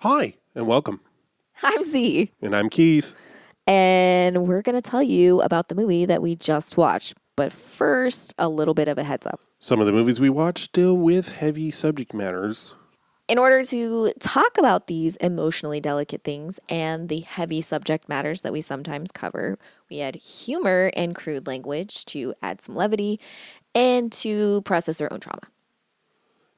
Hi, and welcome. I'm Z. And I'm Keith. And we're going to tell you about the movie that we just watched. But first, a little bit of a heads up. Some of the movies we watch deal with heavy subject matters. In order to talk about these emotionally delicate things and the heavy subject matters that we sometimes cover, we had humor and crude language to add some levity and to process our own trauma.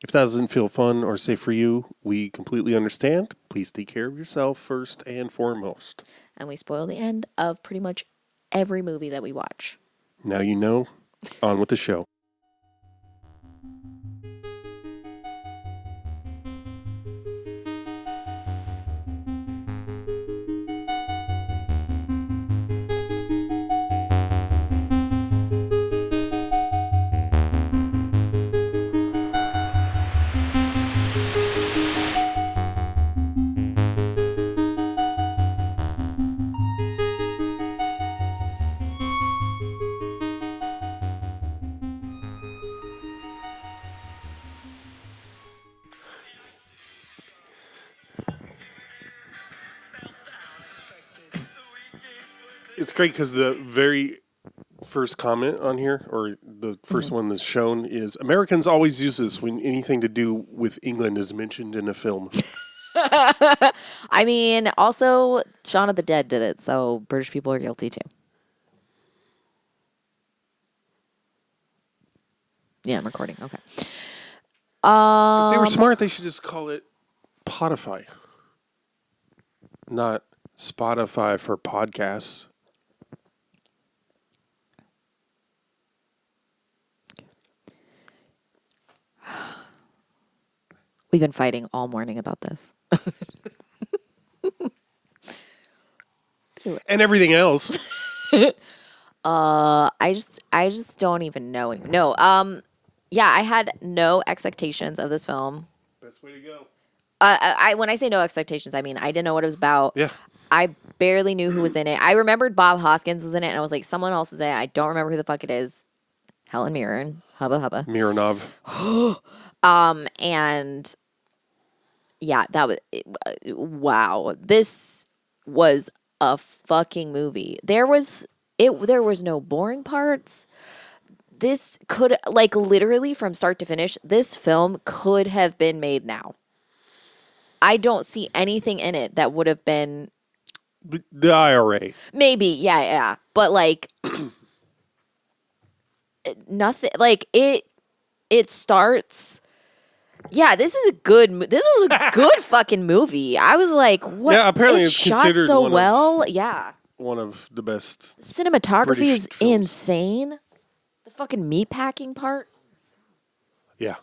If that doesn't feel fun or safe for you, we completely understand. Please take care of yourself first and foremost. And we spoil the end of pretty much every movie that we watch. Now you know. On with the show. It's great because the very first comment on here, or the first one that's shown, is Americans always use this when anything to do with England is mentioned in a film. I mean, also, Shaun of the Dead did it, so British people are guilty too. Yeah, I'm recording. Okay. If they were smart, they should just call it Podify, not Spotify for podcasts. We've been fighting all morning about this. And everything else. I just don't even know anymore. No, yeah, I had no expectations of this film. Best way to go. When I say no expectations, I mean I didn't know what it was about. Yeah. I barely knew who was in it. I remembered Bob Hoskins was in it, and I was like, someone else is in it. I don't remember who the fuck it is. Helen Mirren. Hubba hubba. Mironov. And yeah, that was wow. This was a fucking movie. There was no boring parts. This could, like, literally from start to finish, this film could have been made now. I don't see anything in it that would have been The IRA. maybe, yeah. But like nothing, like it starts. Yeah, this was a good fucking movie. I was like, what? Yeah, apparently it's it's shot considered so well. Yeah. One of the best. Cinematography British is films. insane. The fucking meatpacking part. Yeah.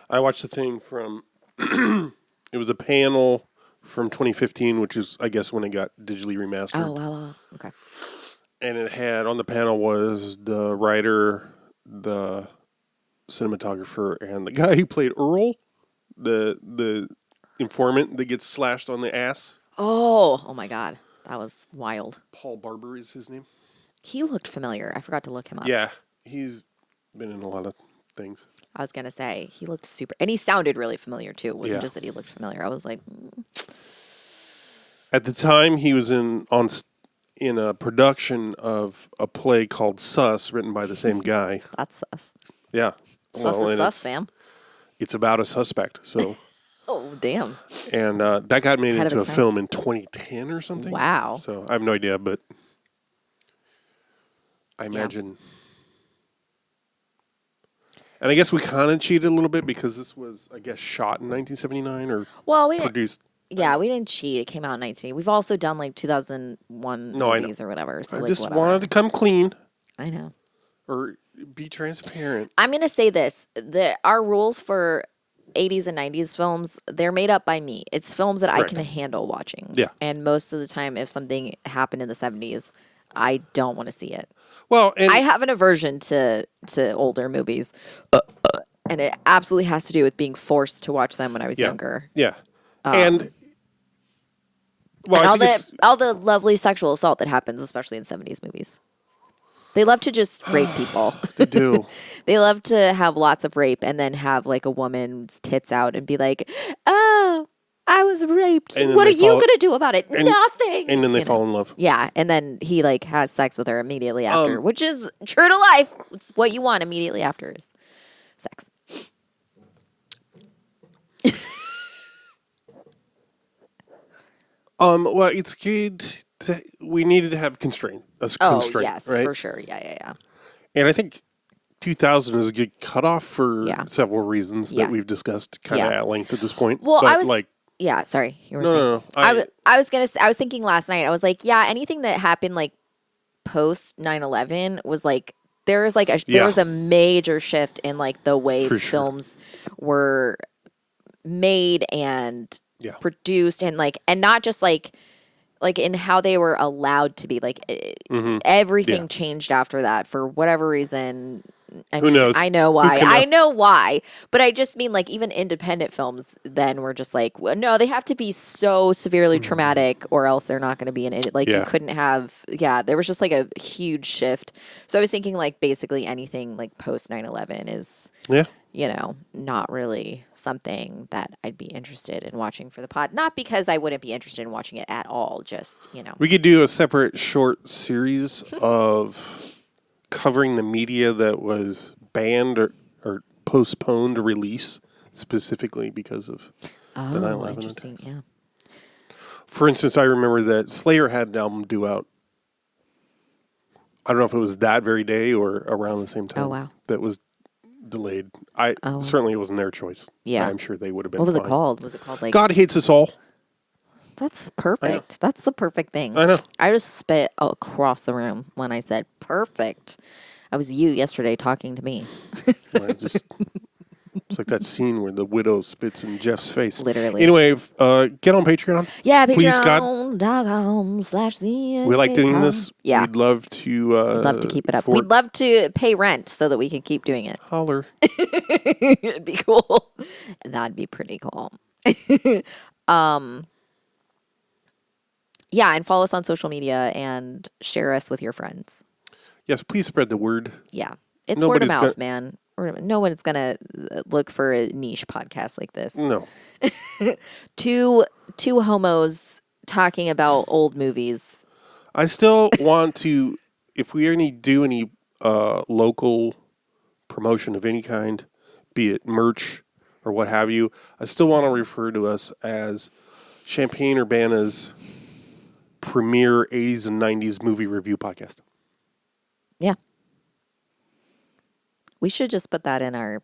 I watched the thing from, it was a panel from 2015, which is, I guess, when it got digitally remastered. Oh, wow. Okay. And it had, on the panel was the writer, the cinematographer, and the guy who played Earl, the informant that gets slashed on the ass. Oh my God. That was wild. Paul Barber is his name. He looked familiar. I forgot to look him up. Yeah, he's been in a lot of things. I was going to say, he looked super, and he sounded really familiar too. It wasn't Yeah. just that he looked familiar. I was like, At the time, he was in a production of a play called Sus, written by the same guy. that's sus. Yeah. Sus and is sus, fam. It's about a suspect. So, Oh, damn. and that got made Ahead of into a its time. film in 2010 or something. Wow. So I have no idea, but I imagine. And I guess we kind of cheated a little bit because this was, I guess, shot in 1979 or Well, we didn't. produced. Yeah, we didn't cheat. It came out in 19. We've also done like 2001 No, I know. movies or whatever. So I like, just whatever. wanted to come clean I know. or be transparent. I'm going to say this. Our rules for 80s and 90s films, they're made up by me. It's films that Correct. I can handle watching. Yeah. And most of the time, if something happened in the 70s, I don't want to see it. Well, and I have an aversion to older movies. And it absolutely has to do with being forced to watch them when I was younger. yeah, and well, And I think it's, all the lovely sexual assault that happens, especially in 70s movies. They love to just rape people. they do. They love to have lots of rape and then have like a woman's tits out and be like, oh, I was raped. And then What are they you fall- going to do about it? Nothing. And then they You know? fall in love. Yeah, and then he like has sex with her immediately after, which is true to life. It's what you want immediately after is sex. Well, it's good. We needed to have constraint. Constraint, yes, right? for sure. Yeah. And I think 2000 is a good cutoff for Yeah. several reasons Yeah. that we've discussed kind of Yeah. at length at this point. Well, but I was like, yeah. Sorry, you were no, saying. no, no. I was gonna. I was thinking last night. I was like, yeah, anything that happened like post 9/11 was like there was like there Yeah. was a major shift in like the way For sure. films were made and Yeah. produced and like and not just like in how they were allowed to be like everything Yeah. changed after that for whatever reason. I Who mean, knows? I know Who why. can know? I know why. But I just mean like even independent films then were just like, well, no, they have to be so severely traumatic or else they're not going to be in it. Like you Yeah. couldn't have, there was just like a huge shift. So I was thinking like basically anything like post 9/11 is, Yeah. not really something that I'd be interested in watching for the pod. Not because I wouldn't be interested in watching it at all. Just, We could do a separate short series of covering the media that was banned or postponed release specifically because of the 9/11 interesting. attacks. Yeah. For instance, I remember that Slayer had an album due out. I don't know if it was that very day or around the same time. Oh, wow. That was delayed. Oh. Certainly it wasn't their choice. Yeah. I'm sure they would have been What was it fine. called? Was it called like God Hates Us All. That's perfect. That's the perfect thing. I know. I just spit across the room when I said perfect. I was you yesterday talking to me. It's like that scene where the widow spits in Jeff's face. Literally. Anyway, get on Patreon. Yeah, Please, God. patreon.com/the We like doing this. Yeah. We'd love to... We'd love to keep it up. We'd love to pay rent so that we can keep doing it. Holler. It'd be cool. That'd be pretty cool. Yeah, and follow us on social media and share us with your friends. Yes, please spread the word. Yeah. It's Nobody's word of mouth, man. No one's going to look for a niche podcast like this. No. Two homos talking about old movies. I still want to, if we do any local promotion of any kind, be it merch or what have you, I still want to refer to us as Champaign-Urbana's premier 80s and 90s movie review podcast. Yeah. We should just put that in our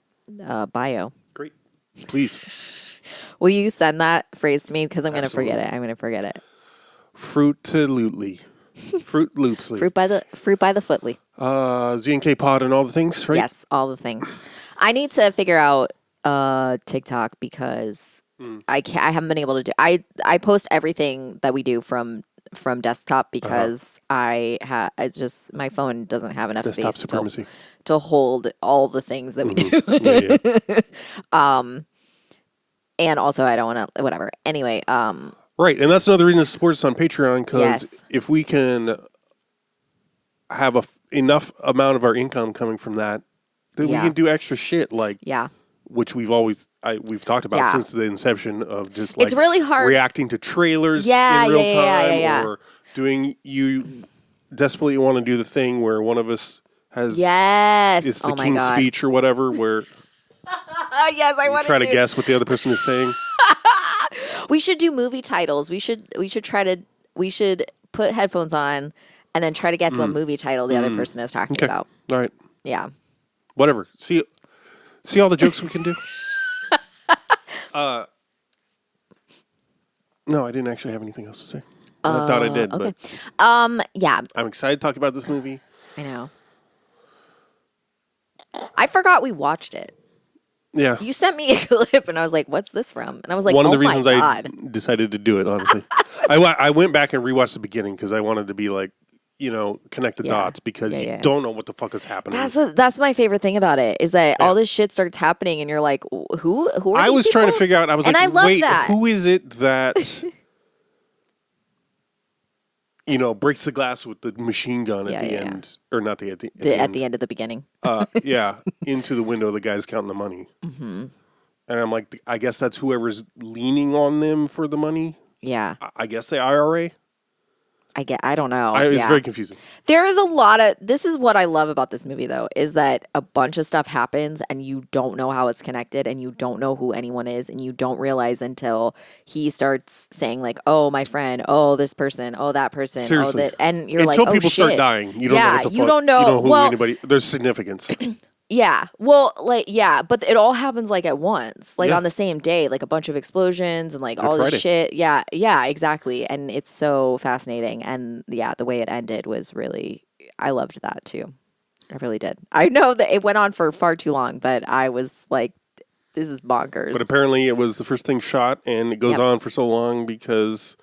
bio. Great. Please. Will you send that phrase to me? Because I'm going to Absolutely. forget it. I'm going to forget it. Fruit-loopsly. Fruit Loopsly. Fruit by the footly. ZNK Pod and all the things, right? Yes, all the things. I need to figure out TikTok because I haven't been able to do. I post everything that we do from desktop because my phone doesn't have enough Desktop space supremacy. to hold all the things that we do. Yeah. And also I don't want to whatever. Anyway, Right, and that's another reason to support us on Patreon, because Yes. if we can have enough amount of our income coming from that, then we Yeah. can do extra shit like yeah. which we've talked about Yeah. since the inception of just like It's really hard. reacting to trailers Yeah, in real yeah, time yeah. or doing you desperately want to do the thing where one of us has Yes. it's the Oh my King's God. Speech or whatever where Yes, I you want try to guess what the other person is saying. We should do movie titles. We should put headphones on and then try to guess what movie title the other person is talking Okay. about. All right. Yeah. Whatever. See all the jokes we can do? No, I didn't actually have anything else to say. I thought I did, Okay. but Yeah, I'm excited to talk about this movie. I know. I forgot we watched it. Yeah. You sent me a clip and I was like, what's this from? And I was like, One of oh the reasons my I God. decided to do it, honestly. I went back and rewatched the beginning because I wanted to be like, connect the Yeah. dots because Yeah, you yeah. don't know what the fuck is happening. That's my favorite thing about it is that all this shit starts happening and you're like, who are I these was trying to people? figure out, I was And like, I love wait, that. who is it that, breaks the glass with the machine gun at the Yeah. end, or not at the At the end of the beginning. yeah, into the window, the guy's counting the money. And I'm like, I guess that's whoever's leaning on them for the money. Yeah. I guess the IRA. I don't know. It's very confusing. There is a lot of, this is what I love about this movie though, is that a bunch of stuff happens and you don't know how it's connected and you don't know who anyone is and you don't realize until he starts saying like, oh, my friend, oh, this person, oh, that person, Seriously. oh, that, and you're Until like, oh, people shit. start dying, you don't know what the fuck. You don't know. You don't know who well, anybody, there's significance. Yeah. Well, like, yeah, but it all happens like at once, like Yeah. on the same day, like a bunch of explosions and like Good all Friday. this shit. Yeah. Yeah, exactly. And it's so fascinating. And yeah, the way it ended was really, I loved that too. I really did. I know that it went on for far too long, but I was like, this is bonkers. But apparently it was the first thing shot, and it goes Yep. on for so long because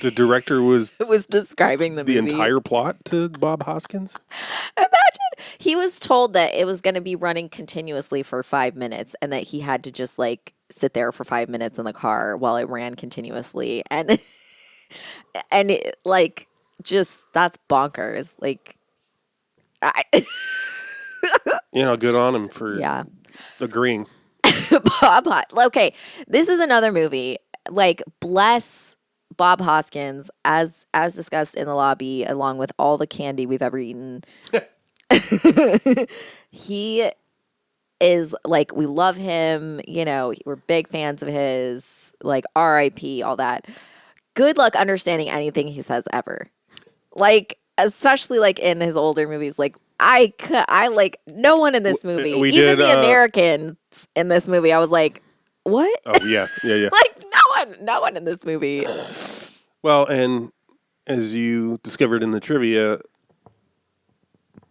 the director was it was describing the movie. entire plot to Bob Hoskins. Imagine he was told that it was going to be running continuously for 5 minutes and that he had to just like sit there for 5 minutes in the car while it ran continuously. And, and it, like, just that's bonkers. Like, Good on him for yeah. agreeing. Okay, this is another movie. Like, bless Bob Hoskins, as discussed in the lobby, along with all the candy we've ever eaten. He is like, we love him. We're big fans of his. Like, R.I.P. all that. Good luck understanding anything he says ever. Like, especially like in his older movies. Like, I like no one in this movie, we even did, the Americans in this movie. I was like, what? Oh yeah. Like no one in this movie. Well, and as you discovered in the trivia,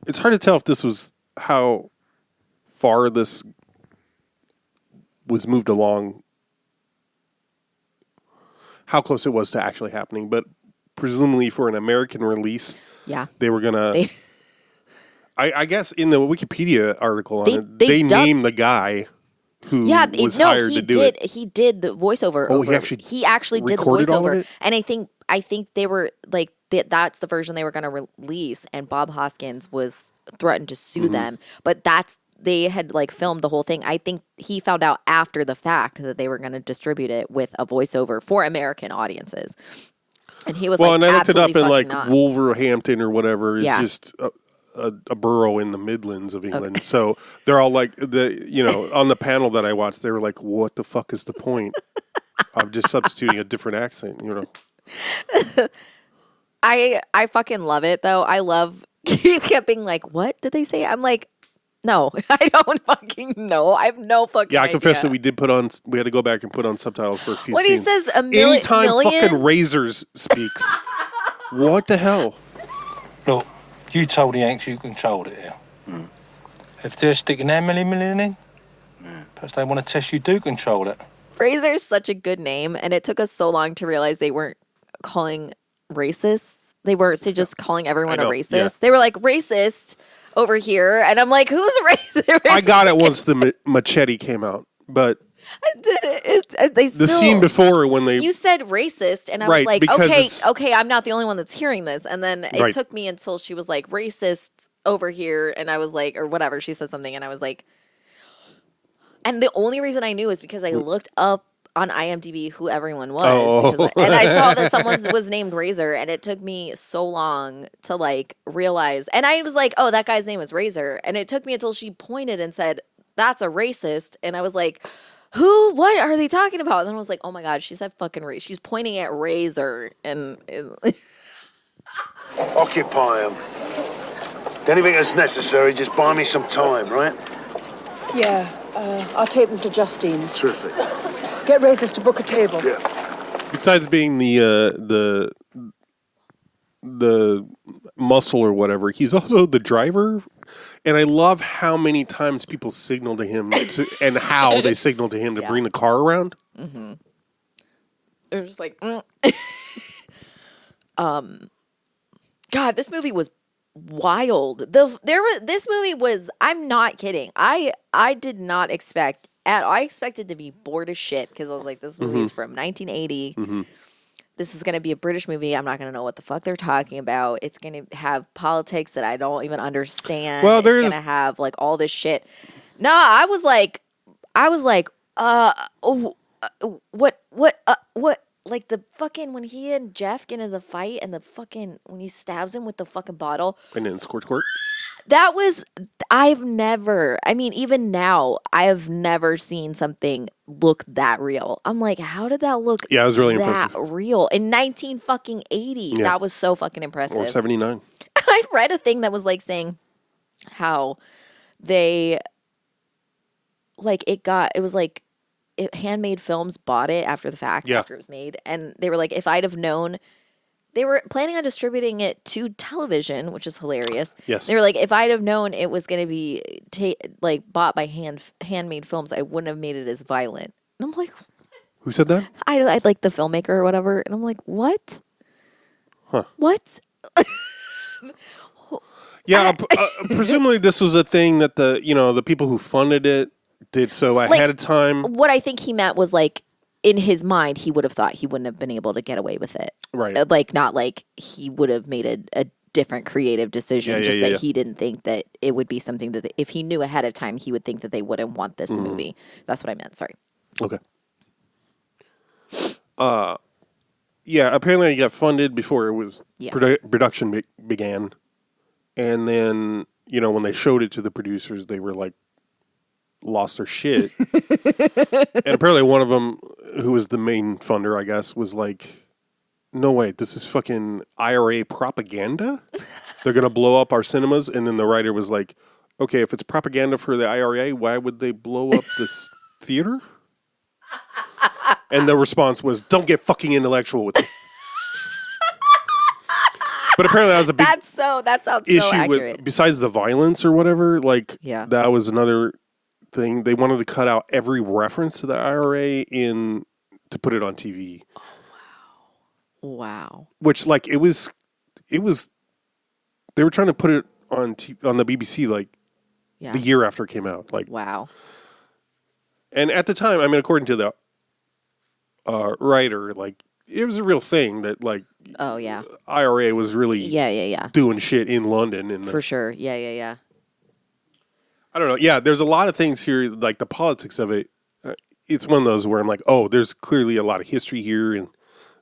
it's hard to tell if this was how far this was moved along, how close it was to actually happening. But presumably for an American release, Yeah, they were gonna. I guess in the Wikipedia article on it, they named the guy who was hired to do it. He did the voiceover. Oh, over. He actually did the recorded all of voiceover, it? and I think they were like that's the version they were going to release, and Bob Hoskins was threatened to sue them, but they had like filmed the whole thing. I think he found out after the fact that they were going to distribute it with a voiceover for American audiences, and he was Well, like, and I looked it up, and like not. Wolverhampton or whatever is Yeah. just a borough in the Midlands of England. Okay. So they're all like on the panel that I watched, they were like, "What the fuck is the point of just substituting a different accent?" I fucking love it though. I love he kept being like, "What did they say?" I'm like, no, I don't fucking know. I have no fucking Yeah, I idea. confess that we had to go back and put on subtitles for a few When scenes. he says a million... Anytime fucking Razors speaks. What the hell? Look, you told the Yanks you controlled it here. If they're sticking their million in, perhaps they want to test you do control it. Fraser's such a good name, and it took us so long to realize they weren't calling racists. They were just calling everyone a racist. Yeah. They were like, racist over here, and I'm like, who's racist? I got it once the machete came out, but I did it. The scene before when they... You said racist, and I was like, okay, I'm not the only one that's hearing this. And then it took me until she was like, racist over here, and I was like, or whatever, she said something, and I was like... And the only reason I knew is because I looked up on IMDb who everyone was. Oh. And I saw that someone was named Razor, and it took me so long to like realize. And I was like, oh, that guy's name is Razor. And it took me until she pointed and said, that's a racist. And I was like... Who? What are they talking about? And then I was like, oh my God, she said fucking race. She's pointing at Razor and... Occupy them. Anything that's necessary, just buy me some time, right? Yeah, I'll take them to Justine's. Terrific. Get Razors to book a table. Yeah. Besides being the muscle or whatever, he's also the driver. And I love how many times people signal to him and how they signal to him to bring the car around. Mm-hmm. They're just like, God, this movie was wild. This movie was, I'm not kidding. I did not expect I expected to be bored as shit because I was like, this movie is from 1980. Mm-hmm. This is going to be a British movie. I'm not going to know what the fuck they're talking about. It's going to have politics that I don't even understand. Well, it's going to have like all this shit. Nah, I was like, what? Like the fucking when he and Jeff get into the fight and the fucking when he stabs him with the fucking bottle. And then squirt. That was I've never. I mean, even now, I have never seen something look that real. I'm like, how did that look? Yeah, it was really that impressive. real in 1980. Yeah. That was so fucking impressive. Or 79. I read a thing that was like saying how they like it was like Handmade Films bought it after the fact, Yeah. after it was made, and they were like, if I'd have known, they were planning on distributing it to television, which is hilarious. Yes. They were like, if I'd have known it was going to be like bought by Handmade Films, I wouldn't have made it as violent. And I'm like, Who said that? I like the filmmaker or whatever, and I'm like, what? Huh. What? Yeah, presumably this was a thing that the people who funded it did so ahead of time. What I think he meant was like in his mind, he would have thought he wouldn't have been able to get away with it. Right. Like not like he would have made a different creative decision. He didn't think that it would be something that if he knew ahead of time, he would think that they wouldn't want this movie. That's what I meant. Sorry. Okay. Yeah, apparently it got funded before it was production began. And then, when they showed it to the producers, they were like, lost their shit. And apparently one of them, who was the main funder, I guess, was like, no way, this is fucking IRA propaganda? They're going to blow up our cinemas? And then the writer was like, okay, if it's propaganda for the IRA, why would they blow up this theater? And the response was, don't get fucking intellectual with it. But apparently that was a big that sounds issue so accurate. besides the violence or whatever, that was another thing. They wanted to cut out every reference to the IRA to put it on TV. Oh, wow. Which it was they were trying to put it on the BBC the year after it came out. Wow. And at the time, I mean, according to the writer, it was a real thing that oh yeah, IRA was really doing shit in London for sure. Yeah. I don't know. Yeah, there's a lot of things here, like the politics of it. It's one of those where I'm like, oh, there's clearly a lot of history here, and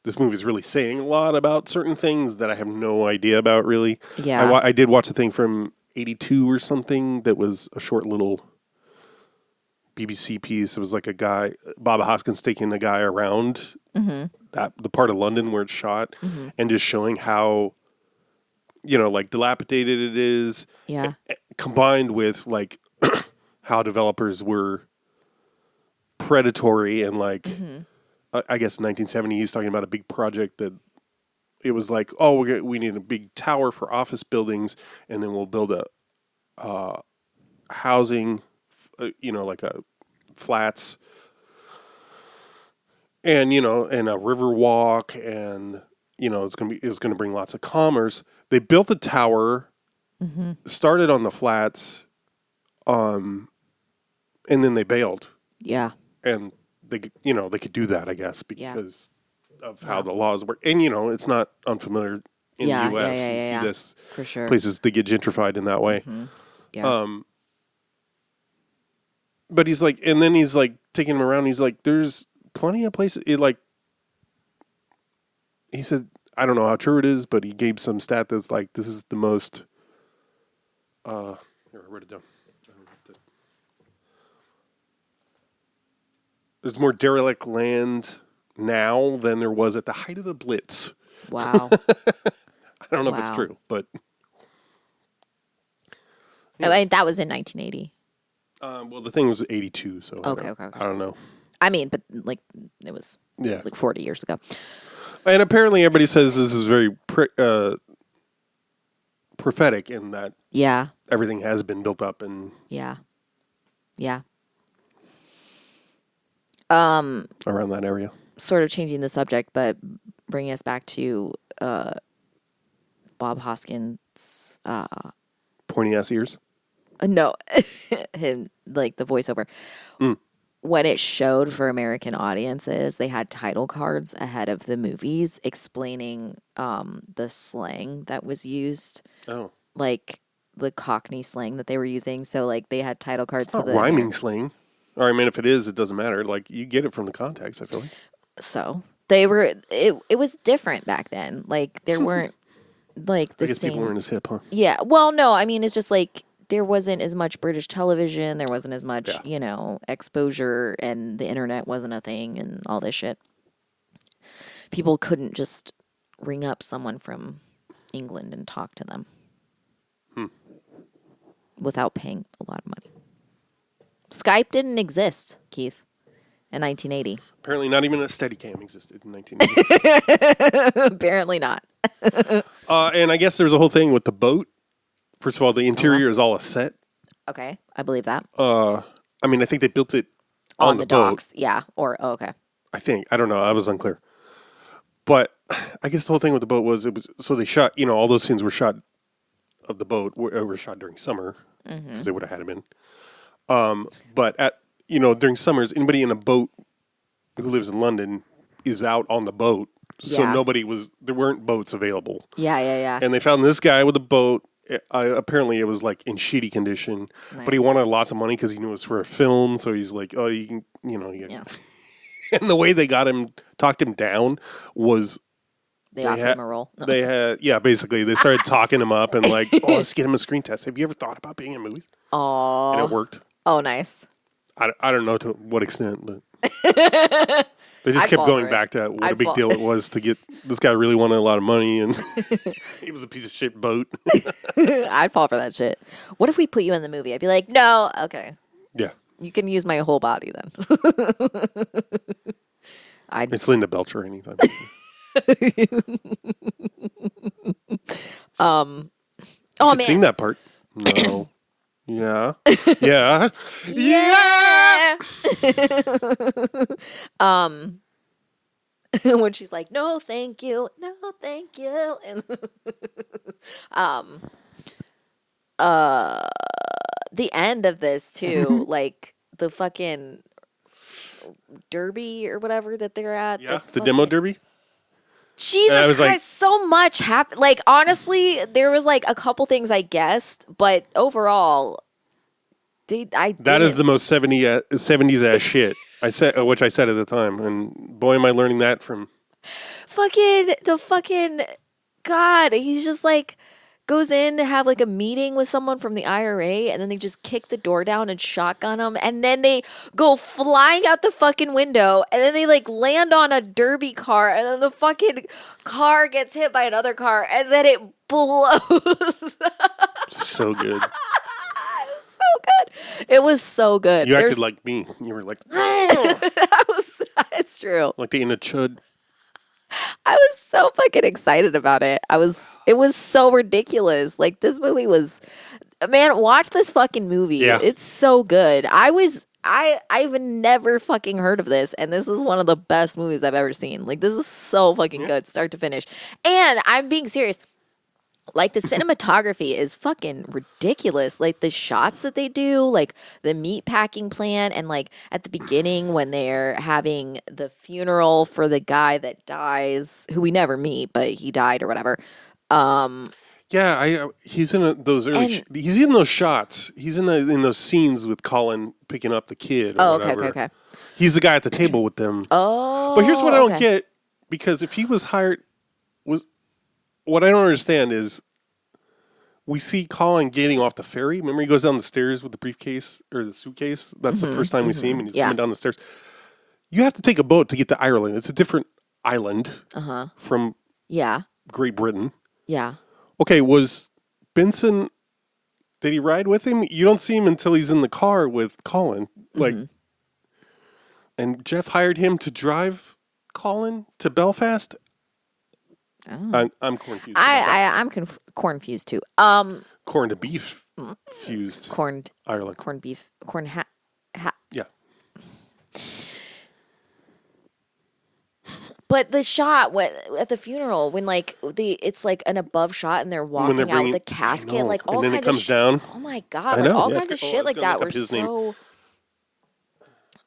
this movie is really saying a lot about certain things that I have no idea about, really. Yeah. I did watch a thing from 82 or something that was a short little BBC piece. It was like a guy, Bob Hoskins, taking a guy around the part of London where it's shot and just showing how, dilapidated it is. Yeah. Combined with how developers were predatory and I guess in 1970 he's talking about a big project that it was like, oh, we need a big tower for office buildings, and then we'll build a housing, like a flats, and and a river walk, and it's gonna bring lots of commerce. They built the tower, started on the flats, and then they bailed. Yeah. And they could do that, I guess, because of how the laws work. And it's not unfamiliar in the U.S. You see this for sure. Places that get gentrified in that way. Yeah. But he's like, and then he's like taking him around. He's like, there's plenty of places. He said, I don't know how true it is, but he gave some stat that's like, this is the most. Here, I wrote it down. There's more derelict land now than there was at the height of the Blitz. Wow. I don't know if it's true, but. Yeah. I mean, that was in 1980. Well, the thing was 82, so Okay. I don't know. I mean, but it was 40 years ago. And apparently everybody says this is very prophetic in that everything has been built up and yeah. around that area. Sort of changing the subject, but bringing us back to Bob Hoskins. Pointy ass ears? No, him, like the voiceover. When it showed for American audiences, they had title cards ahead of the movies explaining the slang that was used. Oh. Like the Cockney slang that they were using. So like they had title cards. It's not rhyming slang. Or I mean, if it is, it doesn't matter. Like you get it from the context. I feel like. So they were. It was different back then. Like there weren't like the I guess same. people weren't as hip, huh? Yeah. Well, no. I mean, it's just like there wasn't as much British television. There wasn't as much, exposure, and the internet wasn't a thing, and all this shit. People couldn't just ring up someone from England and talk to them without paying a lot of money. Skype didn't exist, Keith, in 1980. Apparently, not even a Steadicam existed in 1980. Apparently not. And I guess there's a whole thing with the boat. First of all, the interior is all a set. Okay, I believe that. I mean, I think they built it On the the boat. docks, yeah. Or, okay. I think. I don't know. I was unclear. But I guess the whole thing with the boat was so they shot, all those scenes were shot of the boat were shot during summer because they would have had them in. But during summers, anybody in a boat who lives in London is out on the boat. So Yeah. there weren't boats available. Yeah. And they found this guy with a boat. Apparently it was like in shitty condition, but he Nice. wanted lots of money because he knew it was for a film. So he's like, oh, you can, Yeah. And the way they talked him down was They offered him a role. No. basically they started talking him up and like, oh, let's get him a screen test. Have you ever thought about being in movies? And it worked. Oh, nice. I don't know to what extent, but they just I'd kept fall going for it. back to what a I'd big fall- deal it was to get this guy really wanted a lot of money and he was a piece of shit boat. I'd fall for that shit. What if we put you in the movie? I'd be like, no, okay. Yeah. You can use my whole body then. It's Linda Belcher anytime. Oh, You man. sing that part? No. Yeah. Yeah. Yeah. When she's like, no, thank you. No, thank you. And the end of this too, like the fucking derby or whatever that they're at. Yeah. The demo derby? Jesus was Christ, like- so much happened. Like, honestly, there was like a couple things I guessed, but overall, That is the most 70s ass shit. Which I said at the time, and boy, am I learning that from. fucking God. He's just like goes in to have like a meeting with someone from the IRA, and then they just kick the door down and shotgun him, and then they go flying out the fucking window, and then they like land on a derby car, and then the fucking car gets hit by another car, and then it blows. So good. So good. It was so good. You acted like me. You were like, It's true. like the inner chud. I was so fucking excited about it. It was so ridiculous. Like this movie was, man, watch this fucking movie. Yeah. It's so good. I've never fucking heard of this, and this is one of the best movies I've ever seen. Like this is so fucking good, start to finish. And I'm being serious. Like the cinematography is fucking ridiculous. Like the shots that they do, like the meat packing plant, and like at the beginning when they're having the funeral for the guy that dies, who we never meet, but he died or whatever. Yeah, he's in those early. He's in those shots. He's in those scenes with Colin picking up the kid. Or Oh, whatever. okay. He's the guy at the table with them. Oh, But here's what I don't okay. get, because if he was hired, what I don't understand is we see Colin getting off the ferry. Remember, he goes down the stairs with the briefcase or the suitcase. That's the first time we see him, and he's coming down the stairs. You have to take a boat to get to Ireland. It's a different island from Yeah, Great Britain. yeah. Okay, was Benson? Did he ride with him? You don't see him until he's in the car with Colin. Like, and Jeff hired him to drive Colin to Belfast. Oh. I'm confused. I'm corn-fused too. Corn to beef fused Corned Ireland. corned beef, Yeah. But the shot at the funeral when like it's like an above shot and they're walking they're out bringing- with the I casket, know. like all And then it kinds comes of down. Oh my god! I Like know, all yeah. kinds of Oh, I shit was like gonna that look were up his name. so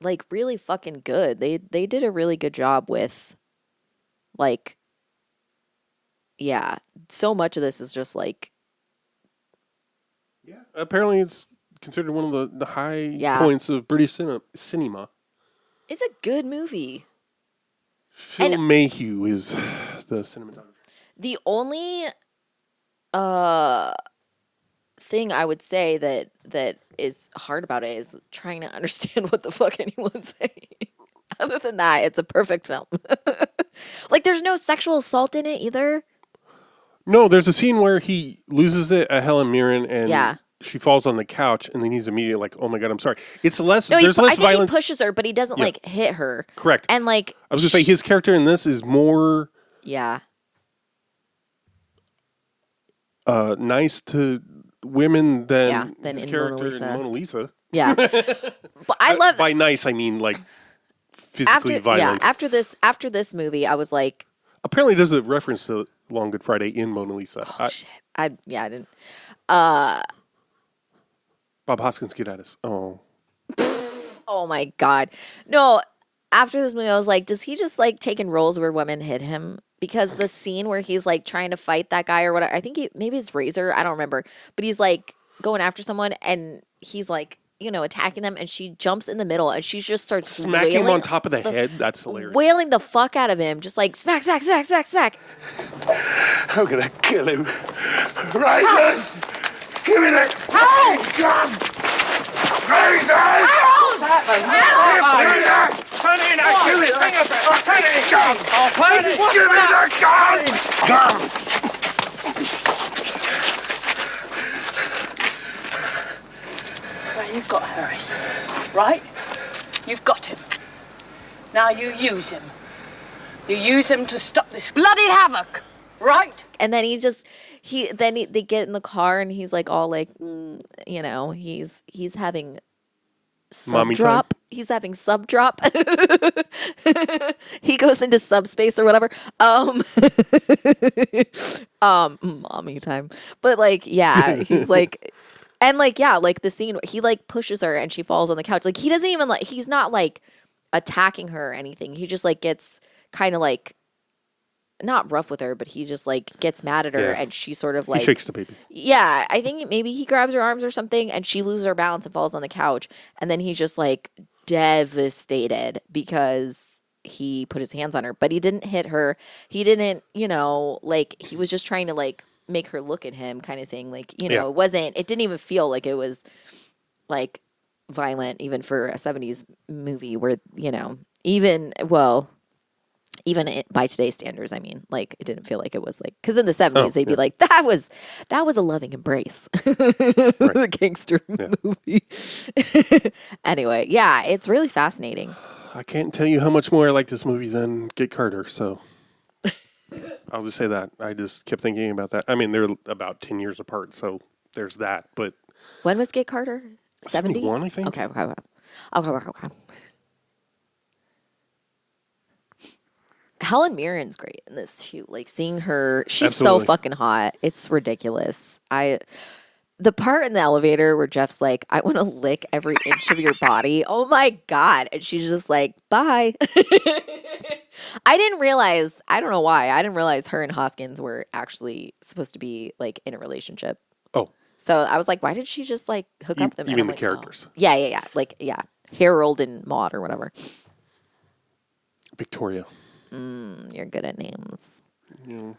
like really fucking good. They did a really good job with like so much of this is just like Yeah. Apparently, it's considered one of the high Yeah. points of British cinema. It's a good movie. Phil And- Mayhew is the cinematographer. The only thing I would say that is hard about it is trying to understand what the fuck anyone's saying. Other than that, it's a perfect film. Like, there's no sexual assault in it either. No, there's a scene where he loses it at Helen Mirren and Yeah. she falls on the couch and then he's immediately like, oh my God, I'm sorry. It's less, No, there's I less think violence. he pushes her, but he doesn't like hit her. Correct. And like, I was going to say his character in this is more yeah, nice to women than than his in character Mona Lisa. in Mona Lisa. yeah. But I love By nice, I mean like physically violent. after this movie, I was like, Apparently, there's a reference to Long Good Friday in Mona Lisa. shit. I didn't. Bob Hoskins, get at us. Oh, Oh my God. No, after this movie, I was like, does he just like taking roles where women hit him? Because the scene where he's like trying to fight that guy or whatever, I think maybe it's Razor, I don't remember, but he's like going after someone and he's like, attacking them and she jumps in the middle and she just starts smacking him wailing, on top of the head. That's hilarious. wailing the fuck out of him. Just like smack, smack, smack, smack, smack. I'm gonna kill him. Razors! Give me that gun! Razors! Turn it in! Give me that gun! Turn it in! Give me that Well, you've got Harris, right? You've got him. Now you use him. You use him to stop this bloody havoc, right? And then they get in the car and he's like all like, he's having Mommy sub drop. time. He's having sub drop. He goes into subspace or whatever. Mommy time. But like, yeah, he's like, and like, yeah, like the scene he like pushes her and she falls on the couch. Like he doesn't even like, he's not like attacking her or anything. He just like gets kind of like not rough with her, but he just like gets mad at her and she sort of like he shakes the baby. Yeah, I think maybe he grabs her arms or something and she loses her balance and falls on the couch. And then he's just like devastated because he put his hands on her, but he didn't hit her. He didn't, like he was just trying to like make her look at him kind of thing. Like, it didn't even feel like it was like violent even for a 70s movie where, even by today's standards, I mean, like it didn't feel like it was like, because in the 70s they'd be like, that was a loving embrace, the gangster movie. Anyway, yeah, it's really fascinating. I can't tell you how much more I like this movie than Get Carter, so I'll just say that. I just kept thinking about that. I mean, they're about 10 years apart, so there's that. But When was Get Carter? 70? 71, I think. Okay. Helen Mirren's great in this too. Like seeing her, she's Absolutely. so fucking hot. It's ridiculous. The part in the elevator where Jeff's like, I want to lick every inch of your body. Oh my God. And she's just like, bye. I didn't realize, I don't know why, I didn't realize her and Hoskins were actually supposed to be like in a relationship. Oh, So I was like, why did she just like hook up with them? you And mean I'm the like, characters. Oh. Yeah. Like, yeah. Harold and Maude or whatever. Victoria. You're good at names. Yeah,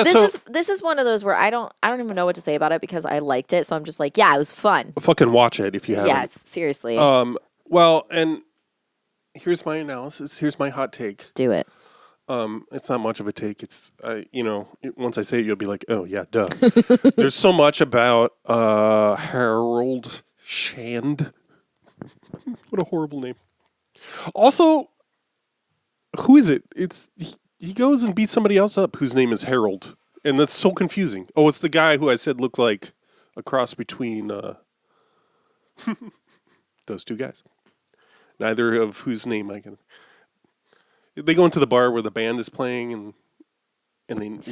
This is one of those where I don't even know what to say about it because I liked it. So I'm just like, yeah, it was fun. fucking watch it if you haven't. Yes, seriously. Well, and here's my analysis. Here's my hot take. Do it. It's not much of a take. It's once I say it, you'll be like, oh yeah, duh. There's so much about Harold Shand. What a horrible name. Also, who is it? He goes and beats somebody else up whose name is Harold, and that's so confusing. Oh, it's the guy who I said looked like a cross between those two guys. Neither of whose name I can. They go into the bar where the band is playing, and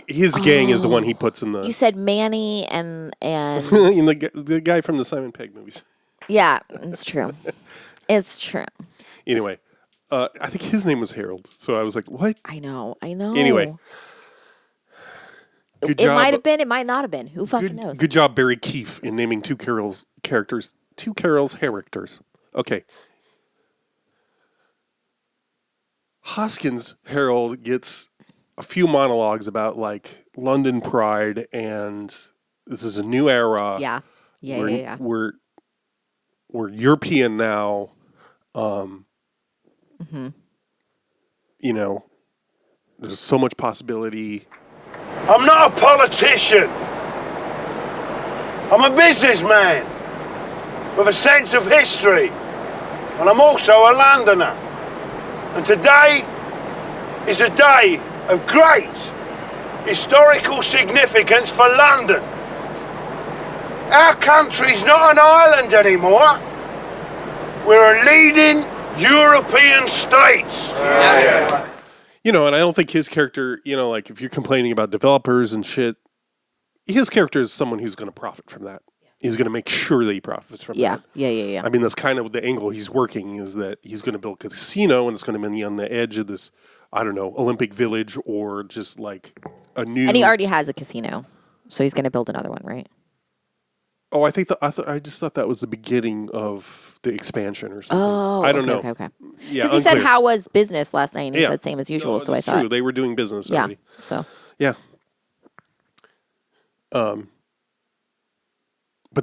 his gang is the one he puts in the. You said Manny and the guy from the Simon Pegg movies. Yeah, it's true. It's true. Anyway, I think his name was Harold, so I was like, what? I know. Anyway, Good It job. might have been. It might not have been. Who fucking knows? Good job, Barry Keefe, in naming two Carol's characters. Okay. Hoskins Harold gets a few monologues about like London pride and this is a new era. Yeah. We're European now. You know, there's so much possibility. I'm not a politician. I'm a businessman with a sense of history. And I'm also a Londoner. And today is a day of great historical significance for London. Our country's not an island anymore. We're a leading European state. You know, and I don't think his character, you know, like if you're complaining about developers and shit, his character is someone who's going to profit from that. He's going to make sure that he profits from that. Yeah. I mean, that's kind of the angle he's working is that he's going to build a casino and it's going to be on the edge of this, I don't know, Olympic Village or just like a new. And he already has a casino, so he's going to build another one, right? Oh, I just thought that was the beginning of the expansion or something. Oh, I don't know. Okay. Yeah, Because he said, unclear. "How was business last night?" And he Yeah. said, "Same as usual." No, so I it's thought, true. They were doing business yeah. already. So Yeah. But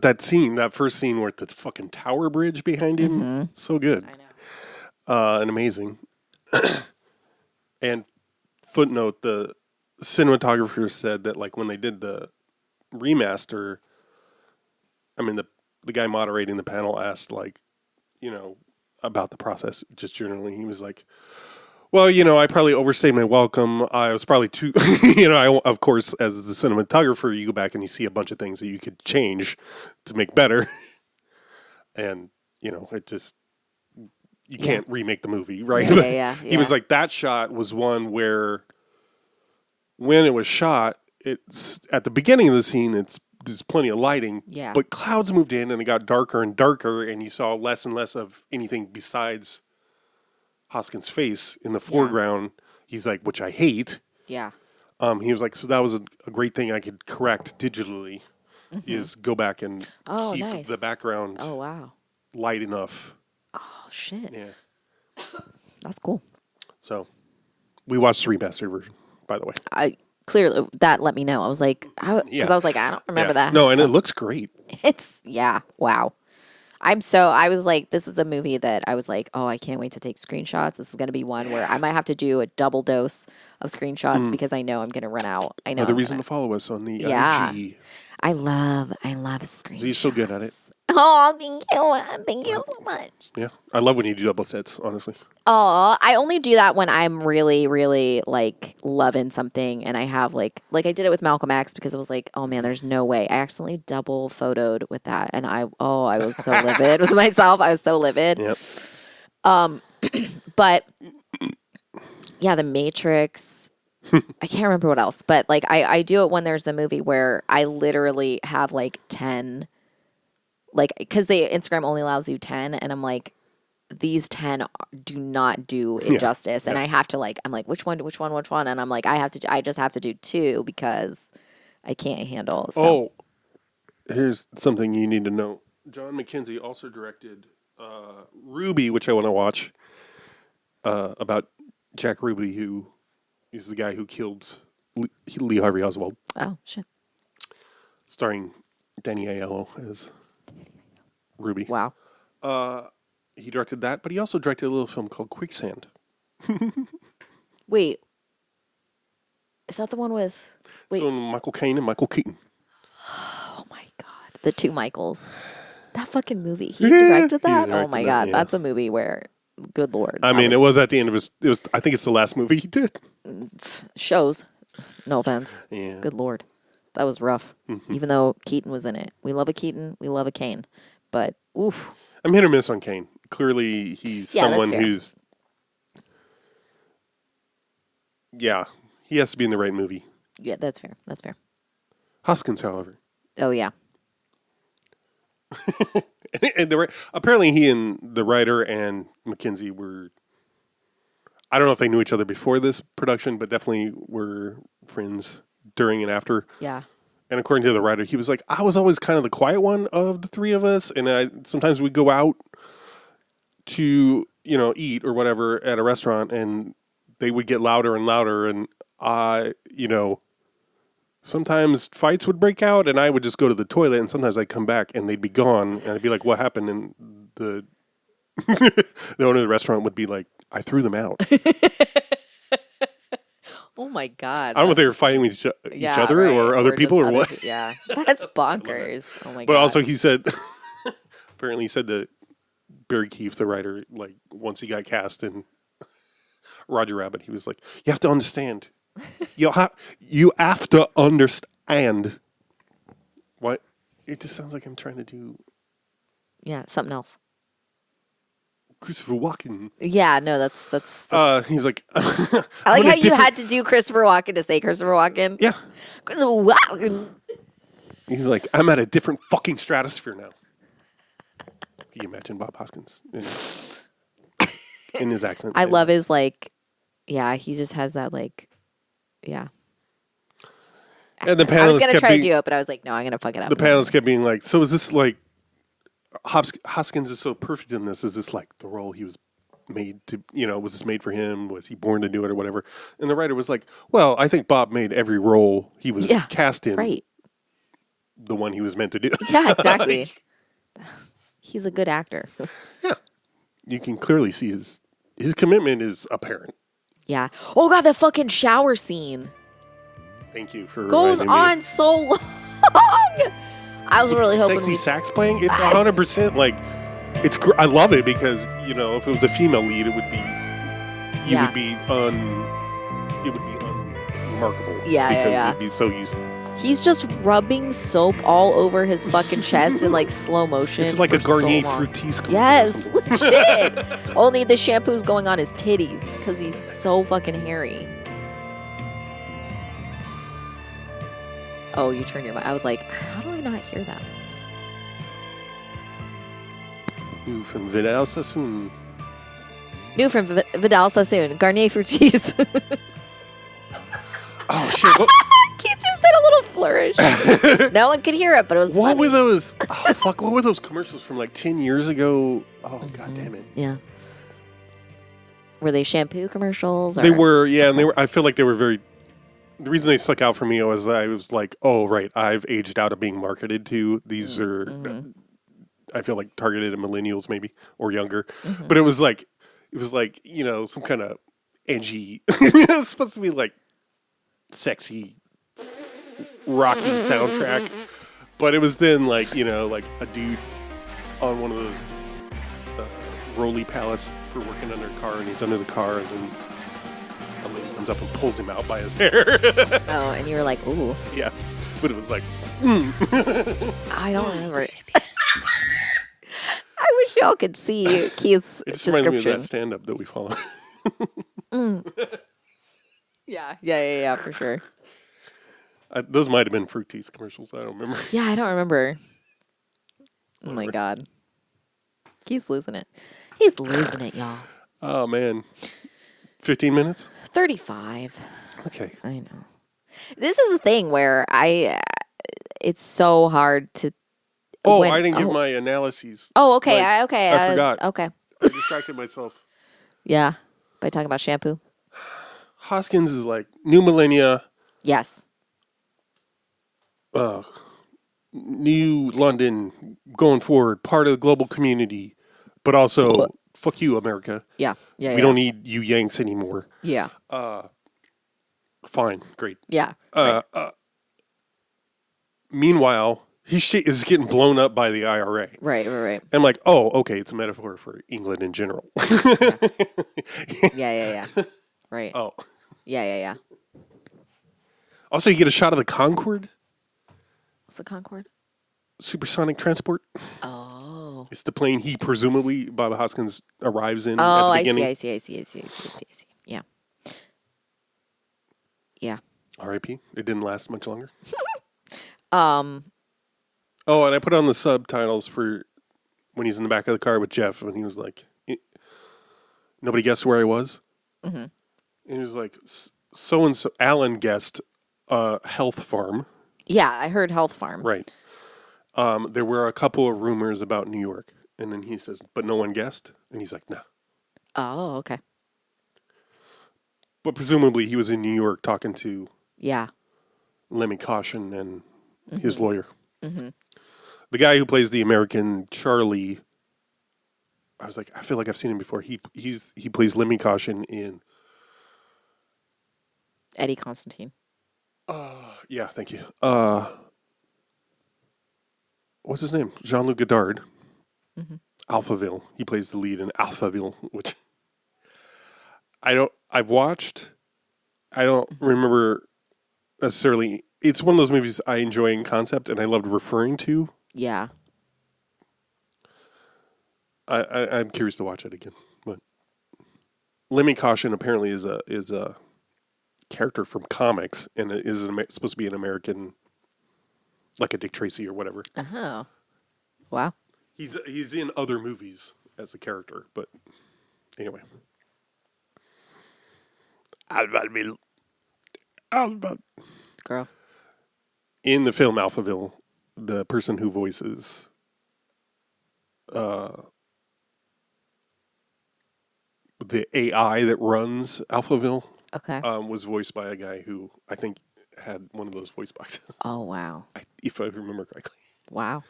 that first scene where the fucking tower bridge behind him, so good. I know. And amazing. And footnote, the cinematographer said that like when they did the remaster, I mean the guy moderating the panel asked like, you know, about the process just generally. He was like, well, you know, I probably overstayed my welcome. I was probably too, you know, of course, as the cinematographer, you go back and you see a bunch of things that you could change to make better. And, you know, it just, you can't remake the movie, right? Yeah. He was like, that shot was one where when it was shot, it's at the beginning of the scene, there's plenty of lighting, Yeah. but clouds moved in and it got darker and darker and you saw less and less of anything besides Hoskins' face in the foreground. He's like, which I hate. Yeah. He was like, so that was a great thing I could correct digitally is go back and keep nice. the background Oh wow. light enough. Oh shit. Yeah. That's cool. So we watched the remastered version, by the way. I clearly that let me know. I was like, because I was like, I don't remember that. No, and it looks great. It's wow. I was like, this is a movie that I was like, oh, I can't wait to take screenshots. This is going to be one where I might have to do a double dose of screenshots because I know I'm going to run out. I know. Another reason to follow us on the Yeah. IG. I love screenshots. He's so good at it. Oh, thank you so much. Yeah. I love when you do double sets, honestly. Oh, I only do that when I'm really, really like loving something, and I have like I did it with Malcolm X because it was like, oh man, there's no way. I accidentally double photoed with that, and I was so livid with myself. I was so livid. Yep. But yeah, The Matrix. I can't remember what else, but like I do it when there's a movie where I literally have like 10, like because the Instagram only allows you 10, and I'm like, these 10 do not do it justice, and I have to like, I'm like, which one, and I'm like, I just have to do 2 because I can't handle. So. Oh, here's something you need to know. John McKenzie also directed Ruby, which I want to watch, about Jack Ruby, who is the guy who killed Lee Harvey Oswald. Oh shit! Starring Danny Aiello as Ruby. Wow. He directed that, but he also directed a little film called Quicksand. Wait, is that the one with? Wait. So Michael Caine and Michael Keaton. Oh my god, the 2 Michaels. That fucking movie. He directed that. directed Oh my that, god, yeah. that's a movie where, good lord. I mean, it was at the end of his. It was. I think it's the last movie he did. shows. No offense. Yeah. Good lord, that was rough. Even though Keaton was in it, we love a Keaton, we love a Kane, but oof. I'm hit or miss on Caine. Clearly, he's Yeah, that's someone fair. who's. Yeah, he has to be in the right movie. Yeah, that's fair. That's fair. Hoskins, however, Oh yeah. and apparently he and the writer and McKenzie were. I don't know if they knew each other before this production, but definitely were friends during and after. Yeah. And according to the writer, he was like, I was always kind of the quiet one of the three of us. And sometimes we'd go out to, eat or whatever at a restaurant, and they would get louder and louder. And sometimes fights would break out, and I would just go to the toilet, and sometimes I'd come back and they'd be gone. And I'd be like, what happened? And the owner of the restaurant would be like, I threw them out. Oh my God. I don't know if they were fighting with each other right. or other people or what. Yeah. That's bonkers. Oh my God. But also he said, apparently he said to Barry Keefe, the writer, like once he got cast in Roger Rabbit, he was like, you have to understand. You have to understand. What? It just sounds like I'm trying to do Yeah, something else. Christopher Walken. Yeah, no, that's He was like, I like how you had to do Christopher Walken to say Christopher Walken. Yeah. Christopher Walken. He's like, I'm at a different fucking stratosphere now. Can you imagine Bob Hoskins in his accent? I love his he just has that yeah. And the I was panelists gonna kept try being, to do it, but I was like, no, I'm gonna fuck it up. the panelists kept being like, so is this like Hoskins is so perfect in this? Is this like the role he was made to, was this made for him? Was he born to do it or whatever? And the writer was like, well, I think Bob made every role he was cast in right. the one he was meant to do. Yeah, exactly. He's a good actor. Yeah. You can clearly see his commitment is apparent. Yeah. Oh God, the fucking shower scene Thank you for goes reminding me. on so long. I was really hoping Sexy sax playing. It's 100% like it's. I love it because if it was a female lead, it would be it would be unremarkable. Yeah, because yeah. you'd be so used. He's just rubbing soap all over his fucking chest in slow motion. It's like a for Garnier so long. Fructis scoop. Yes, legit. Only the shampoo's going on his titties because he's so fucking hairy. Oh, you turned your mic. I was like, how do I not hear that? New from Vidal Sassoon. New from Vidal Sassoon, Garnier Fructis. Oh shit! What, Keith just did a little flourish. No one could hear it, but it was what funny. were those? Oh, fuck! What were those commercials from 10 years ago? Oh god damn it! Yeah. Were they shampoo commercials? Or? They were, yeah, and they were. I feel like they were very. The reason they stuck out for me was I was like, oh right, I've aged out of being marketed to. These are, I feel like targeted at millennials maybe or younger, but it was like some kind of edgy. It was supposed to be like sexy, rocky soundtrack, but it was then like a dude on one of those rolly pallets for working under a car, and he's under the car, and then a lady comes up and pulls him out by his hair. Oh, and you were like, ooh. Yeah, but it was like, I don't remember. I wish y'all could see Keith's it just reminded me of description. that stand-up that we follow. Yeah, for sure. Those might have been Fructis commercials. I don't remember. Yeah, I don't remember. Oh my God. Keith's losing it. He's losing it, y'all. Oh man, 15 minutes. 35. Okay. I know. This is the thing where it's so hard to. Oh, I didn't give my analyses. Oh, okay. I forgot. Okay. I distracted myself. Yeah. By talking about shampoo. Hoskins is like new millennia, Yes. new London going forward, part of the global community, but also fuck you, America. Yeah. We don't need you Yanks anymore. Yeah. Fine, great. Yeah. Meanwhile, his shit is getting blown up by the IRA. Right. I'm like, oh, okay, it's a metaphor for England in general. Yeah. Right. Oh. Yeah. Also, you get a shot of the Concorde, What's the Concorde? supersonic transport. Oh. It's the plane he presumably, Bob Hoskins, arrives in at Oh, the I beginning. see. Yeah. Yeah. R.I.P. It didn't last much longer. Um. Oh, and I put on the subtitles for when he's in the back of the car with Jeff, and he was like, nobody guessed where I was. Mm-hmm. And he was like, so-and-so, Alan guessed Health Farm. Yeah, I heard Health Farm. Right. There were a couple of rumors about New York. And then he says, but no one guessed. And he's like, no. Oh, okay. But presumably he was in New York talking to Yeah. Lemmy Caution and his lawyer. Mm-hmm. The guy who plays the American Charlie, I was like, I feel like I've seen him before. He plays Lemmy Caution in... Eddie Constantine. Yeah, thank you. What's his name? Jean-Luc Godard. Alphaville. He plays the lead in Alphaville, which I've watched. I don't remember necessarily. It's one of those movies I enjoy in concept and I loved referring to. Yeah. I'm curious to watch it again. But Lemmy Caution apparently is a character from comics and it is supposed to be an American, like a Dick Tracy or whatever. Oh. Wow. He's in other movies as a character, but anyway. Girl. In the film Alphaville, the person who voices the AI that runs Alphaville Okay. was voiced by a guy who I think had one of those voice boxes, Oh, wow. if I remember correctly. Wow.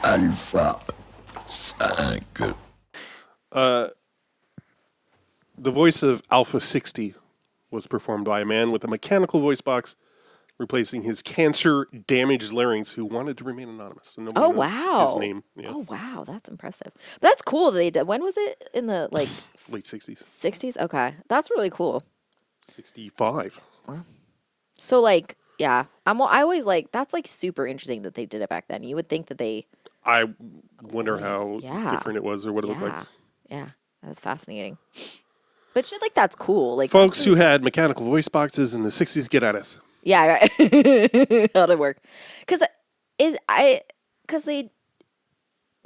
Alpha. Good. The voice of Alpha 60 was performed by a man with a mechanical voice box, replacing his cancer-damaged larynx, who wanted to remain anonymous. So nobody Oh, knows wow. his name. Yeah. Oh, wow. That's impressive. That's cool that they did. When was it? In the, like, Late 60s. 60s? Okay. That's really cool. 65. So, like, yeah. I always, like, that's, like, super interesting that they did it back then. You would think that they... I wonder how Yeah. different it was or what it looked like. Yeah. That's fascinating. But shit like that's cool. Like Folks that's who had mechanical voice boxes in the 60s, get at us. Yeah, right. How'd it work? Because they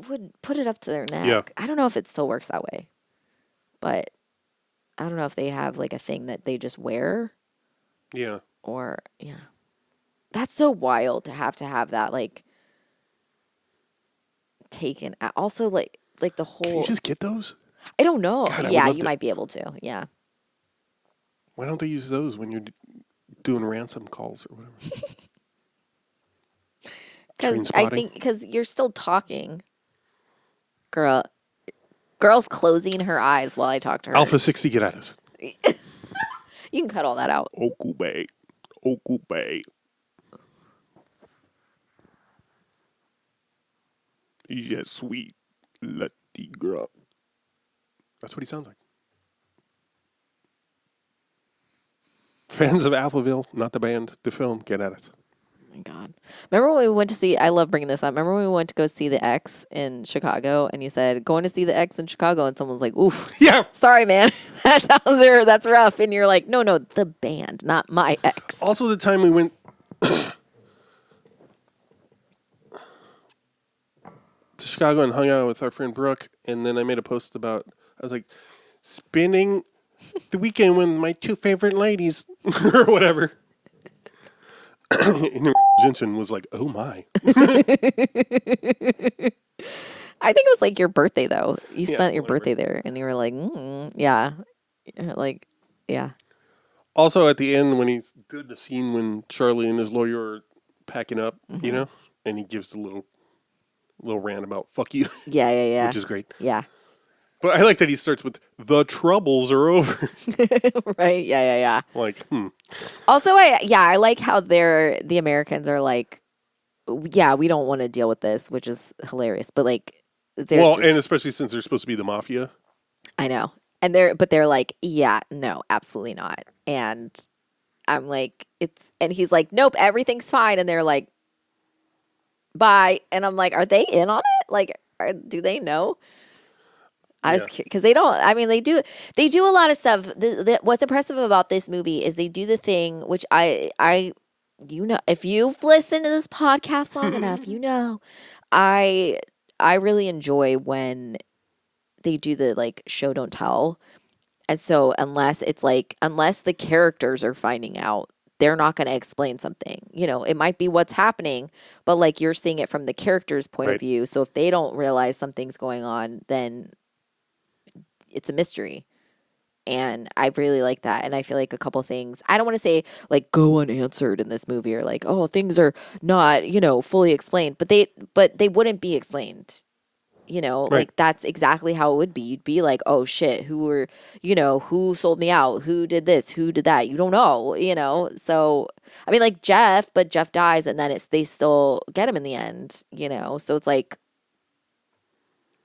would put it up to their neck. Yeah. I don't know if it still works that way, but I don't know if they have like a thing that they just wear Yeah. or yeah. That's so wild to have that like taken. Also, like the whole. Can you just get those? I don't know. God, I would Yeah, love you to. might be able to. Yeah. Why don't they use those when you're doing ransom calls or whatever? Because Train I think because you're still talking, girl's closing her eyes while I talk to her. Alpha 60, get at us. You can cut all that out. Okube. Okube. Yes, sweet Letty girl. That's what he sounds like. Fans of Alphaville, not the band, the film, get at us. Oh my God. Remember when we went to see, I love bringing this up. Remember when we went to go see the X in Chicago and you said, going to see the X in Chicago, and someone was like, oof. Yeah. Sorry, man. That's rough. And you're like, no, the band, not my ex. Also, the time we went to Chicago and hung out with our friend Brooke, and then I made a post about, I was like, spending the weekend with my two favorite ladies, or whatever. And then Jensen was like, oh my. I think it was like your birthday, though. You spent your whatever. birthday there, and you were like, yeah. Like, yeah. Also, at the end, when he did the scene when Charlie and his lawyer are packing up, you know, and he gives a little rant about "fuck you," Yeah. which is great. Yeah. But I like that he starts with "the troubles are over." Right? Yeah. Like, Also, I like how the Americans are like, yeah, we don't want to deal with this, which is hilarious. But like, and especially since they're supposed to be the mafia. I know, and they're like, yeah, no, absolutely not. And I'm like, and he's like, nope, everything's fine. And they're like, bye. And I'm like, are they in on it? Like, do they know? I was curious because they don't. I mean, they do a lot of stuff. What's impressive about this movie is they do the thing which I if you've listened to this podcast long enough, you know, I really enjoy when they do the like show don't tell, and so unless the characters are finding out, they're not going to explain something. You know, it might be what's happening, but like you're seeing it from the character's point of Right. view. So if they don't realize something's going on, then it's a mystery. And I really like that. And I feel like a couple things, I don't want to say like go unanswered in this movie or like, oh, things are not, you know, fully explained, but they wouldn't be explained. You know, Right. like that's exactly how it would be. You'd be like, oh shit, who sold me out? Who did this? Who did that? You don't know, you know? So, I mean, like but Jeff dies and then they still get him in the end, you know? So it's like,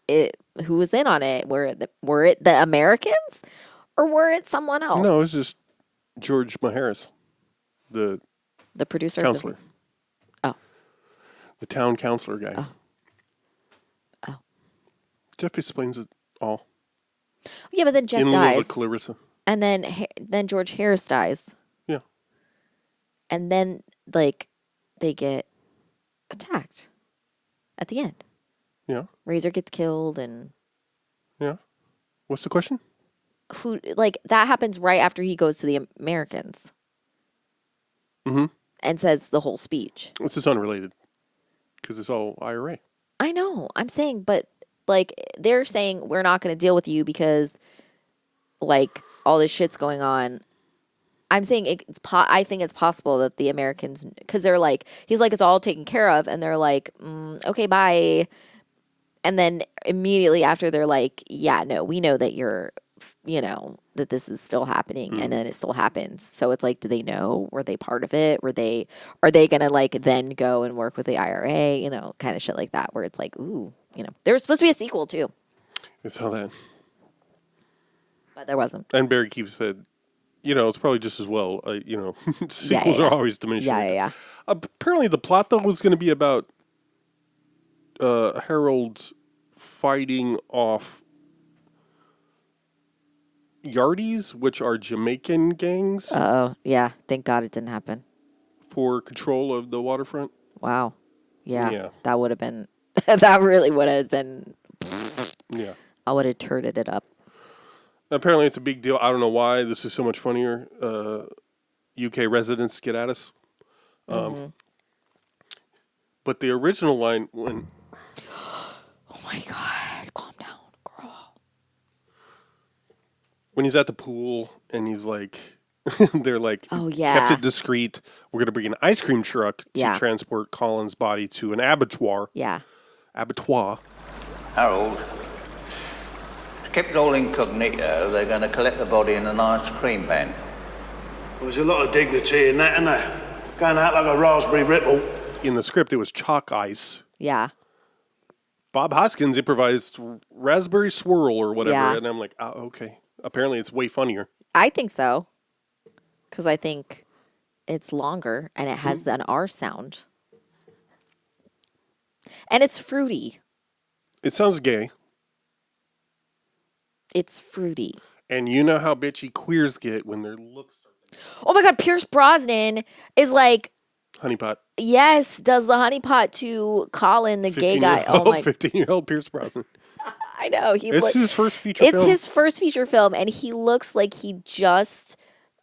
who was in on it? Were it the Americans or were it someone else? No, it's just George Maharis, the The producer? counselor. Oh. The town counselor guy. Oh. Jeff explains it all. Yeah, but then Jeff in lieu dies. of Clarissa. And then George Harris dies. Yeah. And then, like, they get attacked at the end. Yeah. Razor gets killed and Yeah. What's the question? that happens right after he goes to the Americans. Mm-hmm. And says the whole speech. This is unrelated. Because it's all IRA. I know. I'm saying, but, like, they're saying we're not going to deal with you because, like, all this shit's going on. I'm saying I think it's possible that the Americans, because they're like, he's like, it's all taken care of. And they're like, okay, bye. And then immediately after they're like, yeah, no, we know that you're, you know, that this is still happening. And then it still happens. So it's like, do they know? Were they part of it? Are they going to like then go and work with the IRA? You know, kind of shit like that where it's like, ooh, you know, there was supposed to be a sequel too. I saw that. But there wasn't. And Barry Keefe said, you know, it's probably just as well. You know, sequels are always diminishing. Yeah. Apparently the plot, though, was going to be about Harold fighting off Yardies, which are Jamaican gangs, Oh, yeah. Thank God it didn't happen. for control of the waterfront. Wow. Yeah. Yeah. That would have been, that really would have been, Yeah. I would have turted it up. Apparently it's a big deal. I don't know why this is so much funnier. UK residents get at us. But the original line, when Oh my God. Calm down, girl. when he's at the pool and he's like, they're like, Oh, yeah. kept it discreet. We're going to bring an ice cream truck to Yeah. transport Colin's body to an abattoir. Yeah. Abattoir. Harold, to keep it all incognito, they're going to collect the body in an ice cream van. There's a lot of dignity in that, isn't there? Going out like a raspberry ripple. In the script, it was chalk ice. Yeah. Bob Hoskins improvised raspberry swirl or whatever. Yeah. And I'm like, oh, okay. Apparently it's way funnier. I think so. Because I think it's longer and it has an R sound. And it's fruity. It sounds gay. It's fruity. And you know how bitchy queers get when their looks are Oh my God, Pierce Brosnan is like, honeypot. yes, does the honeypot to Colin, the gay guy. Oh my, 15-year-old Pierce Brosnan. I know. It's his first feature It's film. his first feature film, and he looks like he just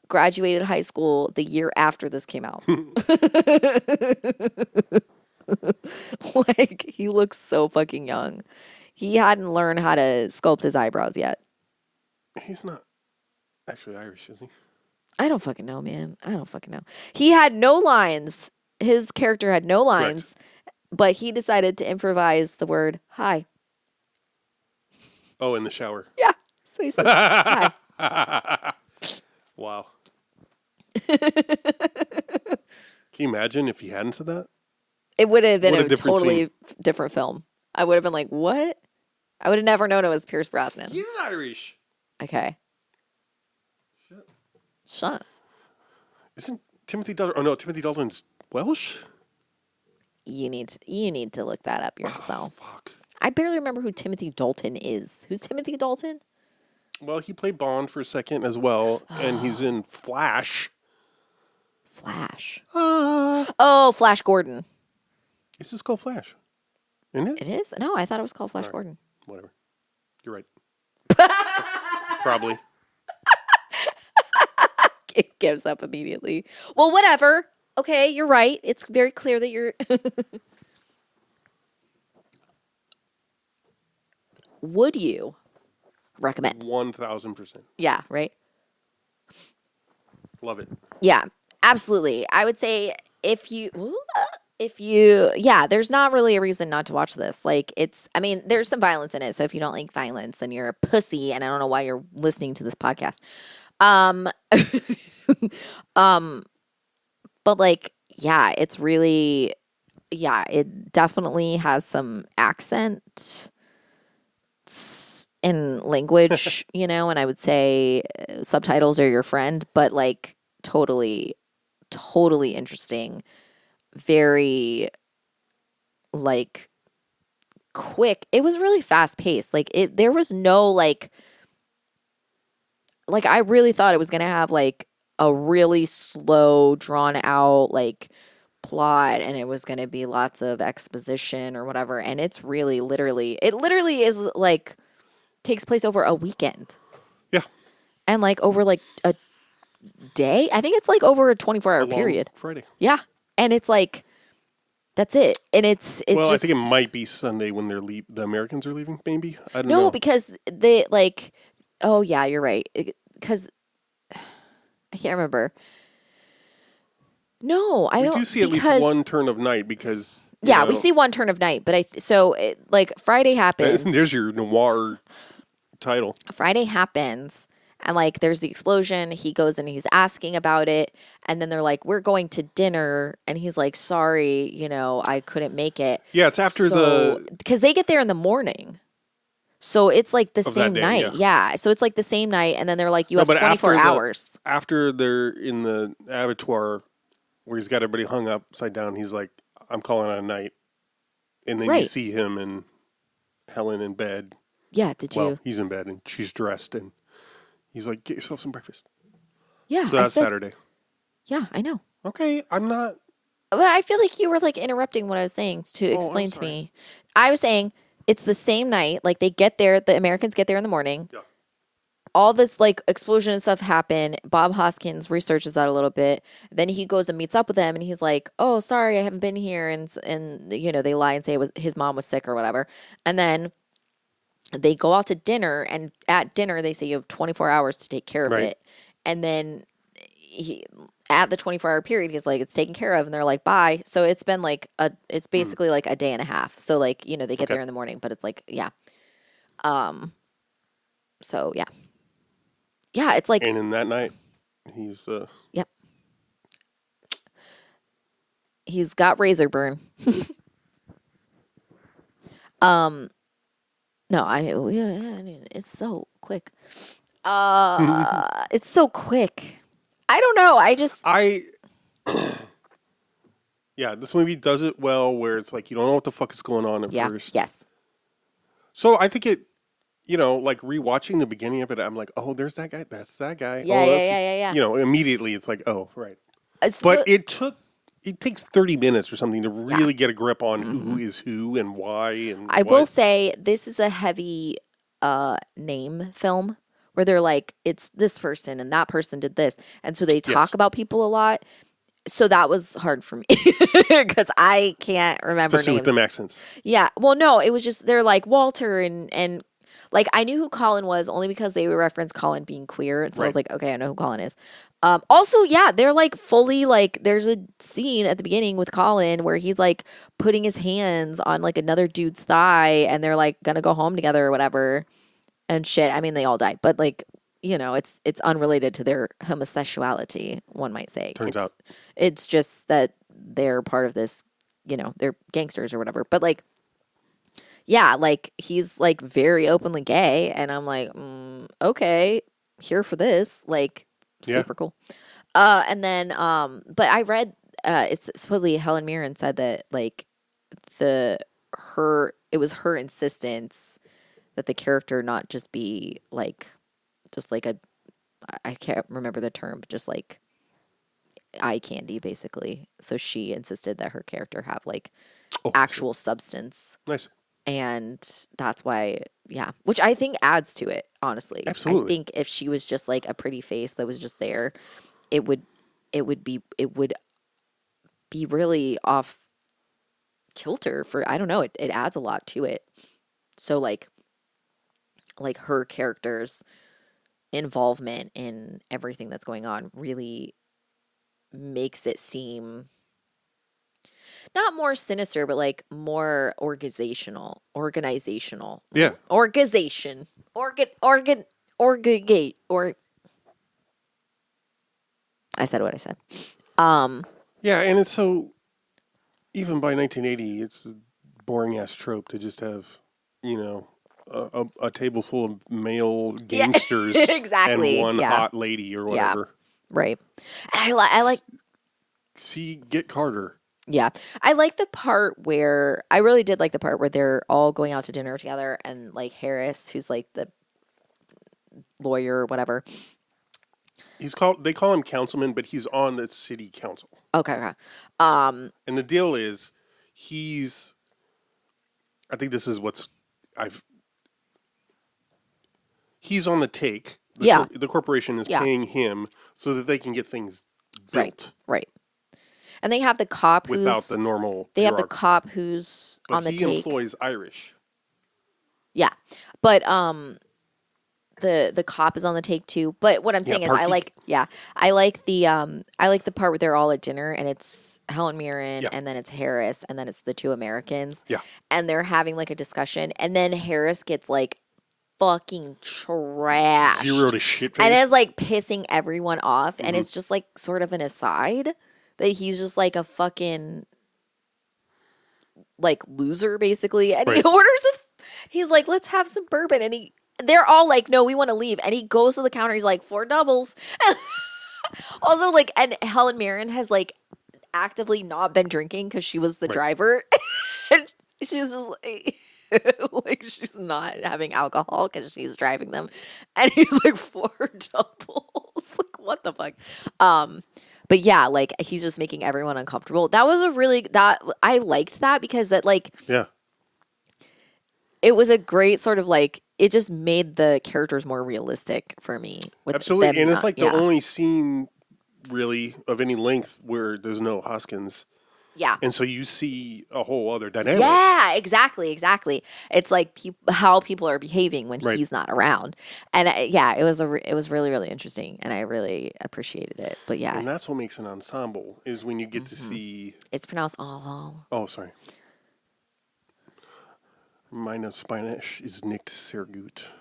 graduated high school the year after this came out. Like, he looks so fucking young. He hadn't learned how to sculpt his eyebrows yet. He's not actually Irish, is he? I don't fucking know, man. I don't fucking know. He had no lines. His character had no lines, but he decided to improvise the word hi. Oh, in the shower. Yeah. So he says hi. Wow. Can you imagine if he hadn't said that? It would have been What a a different totally different film. I would have been like, what? I would have never known it was Pierce Brosnan. He's Irish. Okay. Shut. Isn't Timothy Dalton? Oh no, Timothy Dalton's Welsh. You need to look that up yourself. Fuck. I barely remember who Timothy Dalton is. Who's Timothy Dalton? Well, he played Bond for a second as well, and he's in Flash. Flash. Oh, Flash Gordon. It's just called Flash, isn't it? It is? No, I thought it was called Flash Gordon. Whatever. You're right. Probably. It gives up immediately. Well, whatever. Okay, you're right. It's very clear that you're. Would you recommend? 1000%. Yeah, right? Love it. Yeah, absolutely. I would say yeah, there's not really a reason not to watch this. Like, I mean, there's some violence in it. So if you don't like violence, then you're a pussy, and I don't know why you're listening to this podcast. Um, but like, yeah, it's really, yeah, it definitely has some accent in language, and I would say subtitles are your friend, but like totally, totally interesting. Very like quick. It was really fast paced. Like there was no like I really thought it was going to have like a really slow, drawn out like plot, and it was going to be lots of exposition or whatever. And it's really it literally is like takes place over a weekend. Yeah. And like over like a day. I think it's like over a 24-hour period. Friday. Yeah. And it's like, that's it. And it's well, just, I think it might be Sunday when the Americans are leaving, maybe. I don't know. no, because they like, oh yeah, you're right. Because I can't remember. No, I we don't. do see at least one turn of night because. Yeah, we see one turn of night, but like Friday happens. There's your noir title. Friday happens, and like there's the explosion. He goes and he's asking about it, and then they're like, "We're going to dinner," and he's like, "Sorry, I couldn't make it." Yeah, it's after because they get there in the morning, so it's like the same day, night. Yeah, so it's like the same night, and then they're like, "You have 24 hours." After they're in the abattoir, where he's got everybody hung upside down, he's like, "I'm calling it a night," and then you see him and Helen in bed. Yeah, he's in bed and she's dressed, and he's like, "Get yourself some breakfast." Yeah, so that's Saturday. Yeah, I know. Okay, I'm not. But I feel like you were like interrupting what I was saying to explain to me. I was saying it's the same night. Like they get there, the Americans get there in the morning. Yeah. All this like explosion and stuff happen. Bob Hoskins researches that a little bit. Then he goes and meets up with them, and he's like, "Oh, sorry, I haven't been here." And they lie and say his mom was sick or whatever. And then they go out to dinner, and at dinner they say you have 24 hours to take care of it. And then at the 24-hour period, he's like, "It's taken care of," and they're like, "Bye." So it's been like it's basically like a day and a half. So like they get there in the morning, but it's like so yeah, it's like, and in that night, he's yep, he's got razor burn. No, it's so quick. It's so quick. I don't know. Yeah, this movie does it well, where it's like you don't know what the fuck is going on at first. Yes. So I think it, like rewatching the beginning of it, I'm like, oh, there's that guy. That's that guy. Yeah, oh, yeah. Immediately it's like, oh, right. But it takes 30 minutes or something to really get a grip on who is who and why. And I will say this is a heavy name film where they're like, it's this person and that person did this. And so they talk about people a lot. So that was hard for me because I can't remember especially names. with them accents. Yeah. Well, no, it was just, they're like Walter and like I knew who Colin was only because they would reference Colin being queer. And so I was like, okay, I know who Colin is. Also, yeah, they're like fully like, there's a scene at the beginning with Colin where he's like putting his hands on like another dude's thigh and they're like gonna go home together or whatever and shit. I mean, they all died, but like, it's unrelated to their homosexuality, one might say. Turns out. It's just that they're part of this, they're gangsters or whatever. But like, yeah, like he's like very openly gay. And I'm like, okay, here for this. Like, super cool. And then, but I read, it's supposedly Helen Mirren said that like it was her insistence that the character not just be like, just like I can't remember the term, but just like eye candy, basically. So she insisted that her character have like actual substance. Nice. And that's why, which I think adds to it, honestly. Absolutely. I think if she was just like a pretty face that was just there, it would be really off kilter for, I don't know, it adds a lot to it. So like her character's involvement in everything that's going on really makes it seem not more sinister, but like more organizational. Yeah. Organization. I said what I said. Yeah, and it's so, even by 1980, it's a boring ass trope to just have, a table full of male gangsters exactly. and one Yeah. hot lady or whatever. Yeah. Right. And I like. See, get Carter. Yeah. I like the part where, I really did like the part where they're all going out to dinner together and like Harris, who's like the lawyer or whatever. They call him councilman, but he's on the city council. Okay. And the deal is, I think this is he's on the take. The corporation is paying him so that they can get things built. Right. And they have the cop without the normal. They have the cop who's on the take. He employs Irish. Yeah, but the cop is on the take too. But what I'm saying is, I like the part where they're all at dinner and it's Helen Mirren and then it's Harris and then it's the two Americans. Yeah, and they're having like a discussion and then Harris gets like fucking trashed. Zero to shit face. And is like pissing everyone off, and it's just like sort of an aside that he's just like a fucking like loser basically, and he orders he's like, let's have some bourbon, and they're all like, no, we want to leave, and he goes to the counter, he's like, 4 doubles. Also, like, and Helen Mirren has like actively not been drinking because she was the driver. And she's just like like she's not having alcohol because she's driving them, and he's like 4 doubles. Like, what the fuck? But yeah, like he's just making everyone uncomfortable. That was I liked that because that like it was a great sort of like, it just made the characters more realistic for me. Absolutely, and it's like the only scene really of any length where there's no Hoskins. Yeah. And so you see a whole other dynamic. Yeah, exactly. It's like how people are behaving when he's not around. And it was really, really interesting, and I really appreciated it. But yeah. And that's what makes an ensemble, is when you get to see... It's pronounced all. Oh, sorry. Meine Spanish is nicht sehr gut.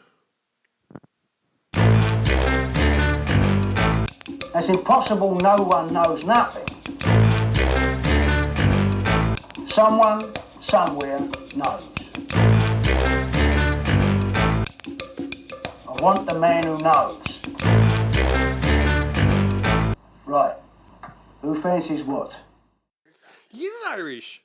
It's impossible no one knows nothing. Someone, somewhere, knows. I want the man who knows. Right. Who fancies what? He's Irish.